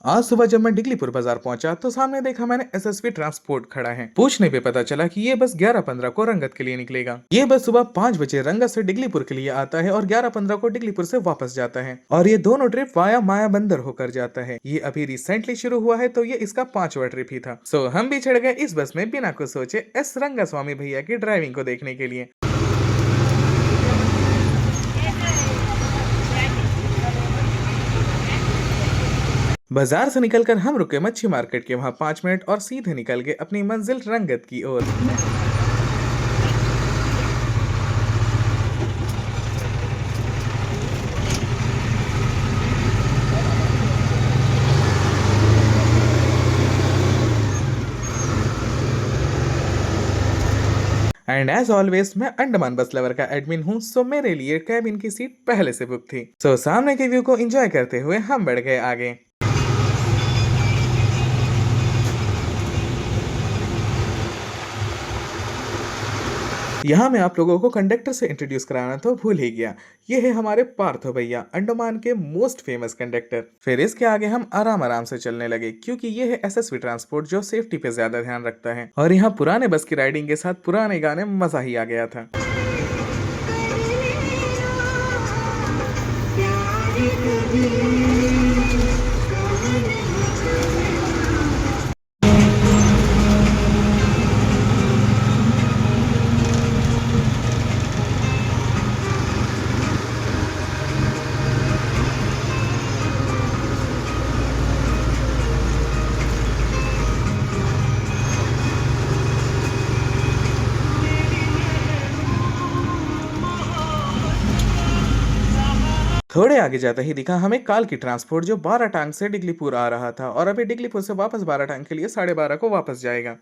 आज सुबह जब मैं डिगलीपुर बाजार पहुंचा तो सामने देखा मैंने एसएसवी ट्रांसपोर्ट खड़ा है। पूछने पे पता चला कि ये बस 11:15 को रंगत के लिए निकलेगा। ये बस सुबह 5 बजे रंगत से डिगलीपुर के लिए आता है और 11:15 को डिगलीपुर से वापस जाता है। और ये दोनों ट्रिप वाया माया बंदर होकर जाता है। ये अभी रिसेंटली शुरू हुआ है तो ये इसका 5वां ट्रिप ही था। सो हम भी चढ़ गए इस बस में बिना कुछ सोचे एस रंगा स्वामी भैया की ड्राइविंग को देखने के लिए। बाजार से निकलकर हम रुके मच्छी मार्केट के वहां 5 मिनट और सीधे निकल गए अपनी मंजिल रंगत की ओर। एंड एज ऑलवेज मैं अंडमान बस लवर का एडमिन हूँ, सो मेरे लिए कैबिन की सीट पहले से बुक थी। सो सामने के व्यू को एंजॉय करते हुए हम बढ़ गए आगे। यहाँ मैं आप लोगों को कंडक्टर से इंट्रोड्यूस कराना तो भूल ही गया। ये है हमारे पार्थो भैया, अंडमान के मोस्ट फेमस कंडक्टर। फिर इसके आगे हम आराम आराम से चलने लगे क्योंकि ये है एसएसवी ट्रांसपोर्ट जो सेफ्टी पे ज्यादा ध्यान रखता है। और यहाँ पुराने बस की राइडिंग के साथ पुराने गाने मजा ही आ गया था। थोड़े आगे जाते ही दिखा हमें काल की ट्रांसपोर्ट जो 12 टांग से डिगलीपुर आ रहा था और अभी डिगलीपुर से वापस 12 टांग के लिए 12:30 को वापस जाएगा।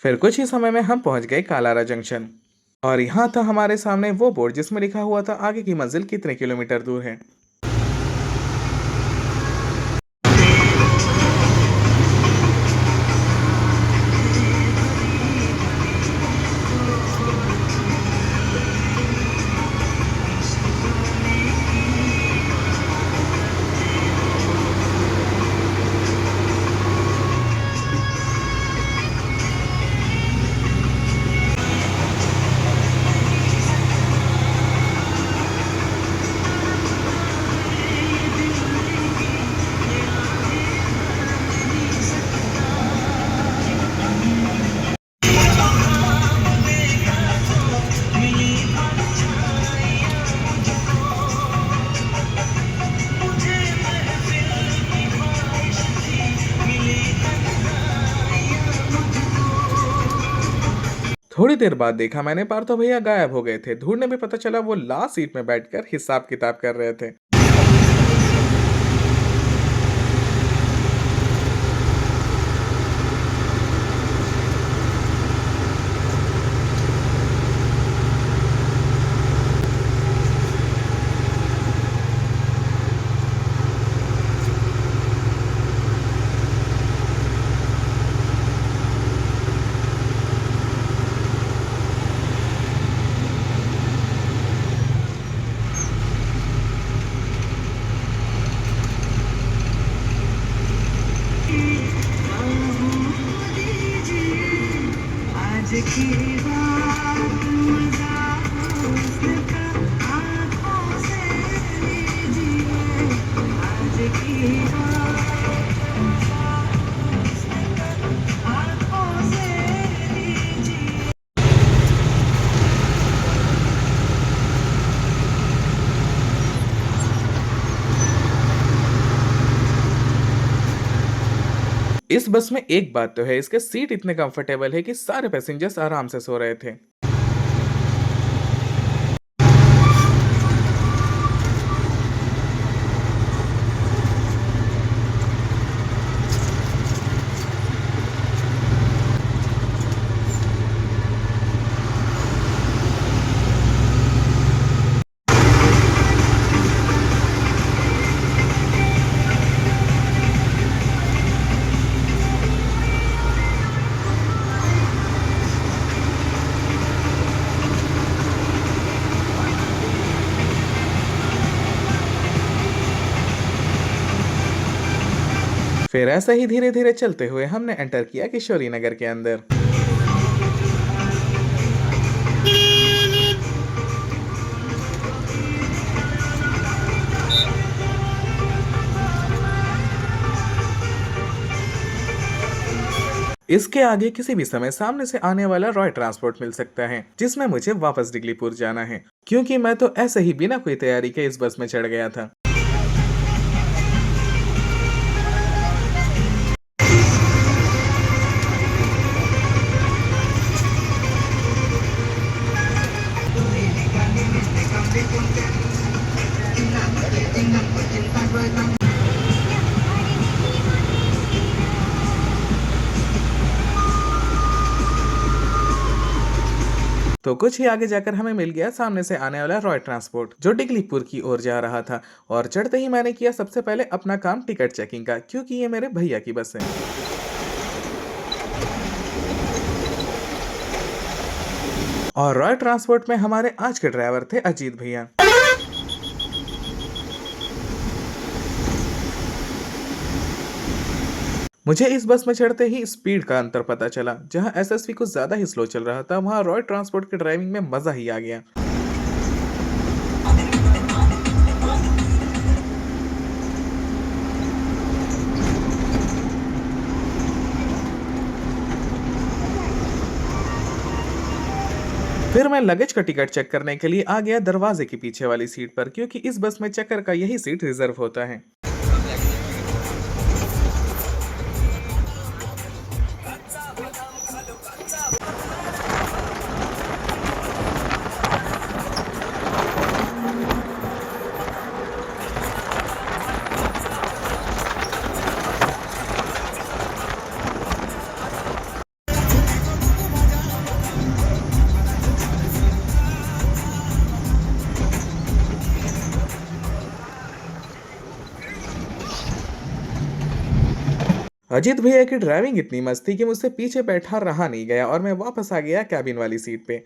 फिर कुछ ही समय में हम पहुंच गए कालारा जंक्शन। और यहाँ था हमारे सामने वो बोर्ड जिसमें लिखा हुआ था आगे की मंजिल कितने किलोमीटर दूर है। थोड़ी देर बाद देखा मैंने पार्थो भैया गायब हो गए थे। ढूंढने में पता चला वो लास्ट सीट में बैठकर हिसाब किताब कर रहे थे। इस बस में एक बात तो है, इसके सीट इतने कंफर्टेबल है कि सारे पैसेंजर्स आराम से सो रहे थे। फिर ऐसा ही धीरे धीरे चलते हुए हमने एंटर किया किशोरी नगर के अंदर। इसके आगे किसी भी समय सामने से आने वाला रॉय ट्रांसपोर्ट मिल सकता है, जिसमें मुझे वापस डिगलीपुर जाना है, क्योंकि मैं तो ऐसे ही बिना कोई तैयारी के इस बस में चढ़ गया था। तो कुछ ही आगे जाकर हमें मिल गया सामने से आने वाला रॉय ट्रांसपोर्ट, जो डिगलीपुर की ओर जा रहा था। और चढ़ते ही मैंने किया सबसे पहले अपना काम टिकट चेकिंग का, क्योंकि ये मेरे भैया की बस है। और रॉय ट्रांसपोर्ट में हमारे आज के ड्राइवर थे अजीत भैया। मुझे इस बस में चढ़ते ही स्पीड का अंतर पता चला। जहां एसएसवी कुछ ज्यादा ही स्लो चल रहा था, वहां रॉय ट्रांसपोर्ट की ड्राइविंग में मजा ही आ गया। फिर मैं लगेज का टिकट चेक करने के लिए आ गया दरवाजे के पीछे वाली सीट पर, क्योंकि इस बस में चेकर का यही सीट रिजर्व होता है। अजीत भैया की ड्राइविंग इतनी मस्त थी कि मुझसे पीछे बैठा रहा नहीं गया और मैं वापस आ गया कैबिन वाली सीट पे।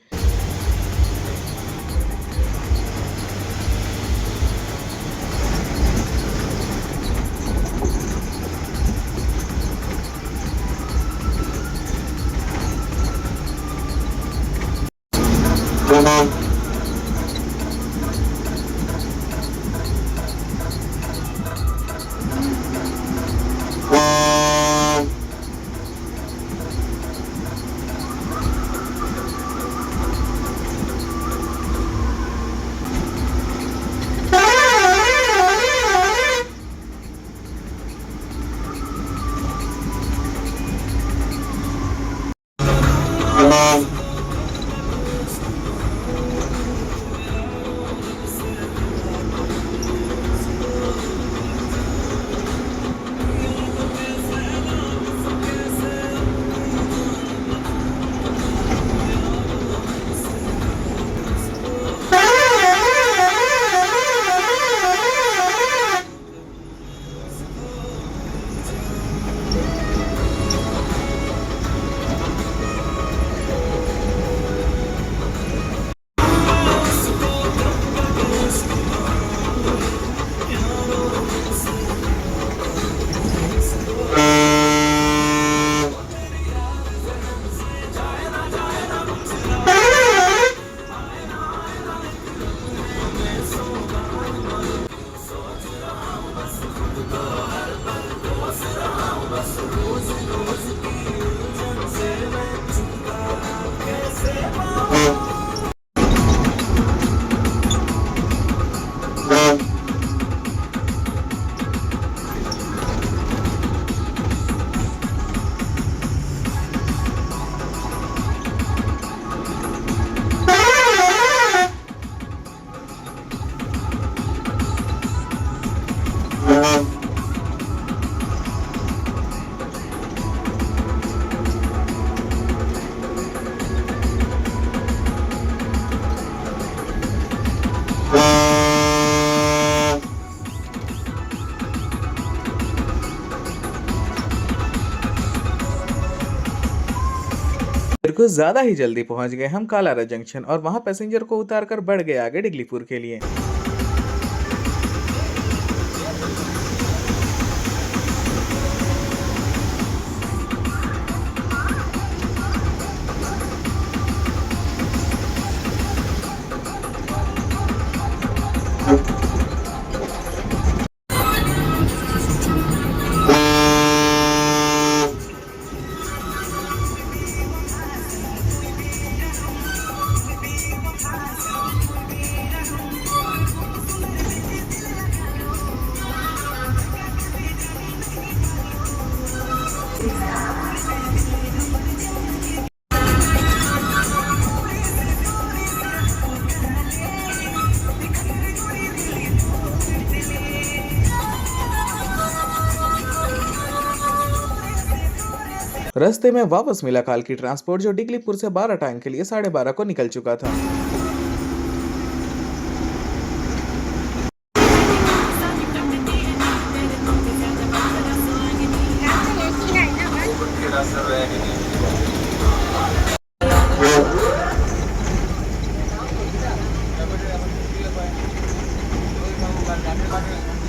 कुछ ज्यादा ही जल्दी पहुंच गए हम कालारा जंक्शन और वहां पैसेंजर को उतारकर बढ़ गए आगे डिगलीपुर के लिए। रास्ते में वापस मिला काल की ट्रांसपोर्ट जो डिगलीपुर से 12 टाइम के लिए 12:30 को निकल चुका था।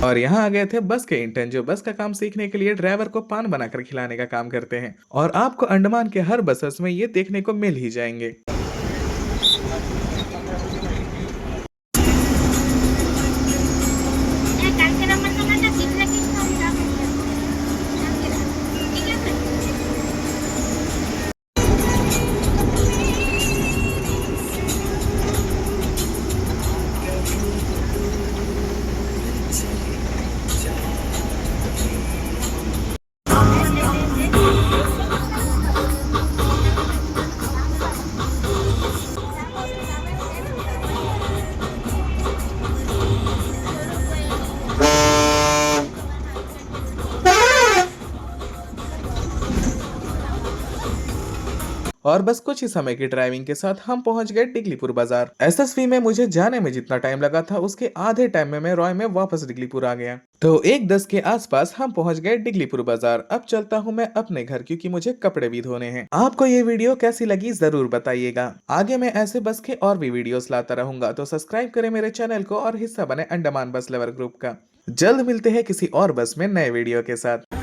और यहाँ आ गए थे बस के इंटर्न जो बस का काम सीखने के लिए ड्राइवर को पान बनाकर खिलाने का काम करते हैं और आपको अंडमान के हर बसेस में ये देखने को मिल ही जाएंगे। और बस कुछ ही समय की ड्राइविंग के साथ हम पहुंच गए डिगलीपुर बाजार। एसएसवी में मुझे जाने में जितना टाइम लगा था उसके आधे टाइम में मैं रॉय में वापस डिगलीपुर आ गया। तो 1:10 के आसपास हम पहुंच गए डिगलीपुर बाजार। अब चलता हूं मैं अपने घर क्योंकि मुझे कपड़े भी धोने हैं। आपको ये वीडियो कैसी लगी जरूर बताइएगा। आगे मैं ऐसे बस के और भी वीडियोस लाता रहूंगा, तो सब्सक्राइब करें मेरे चैनल को और हिस्सा बने अंडमान बस लवर ग्रुप का। जल्द मिलते हैं किसी और बस में नए वीडियो के साथ।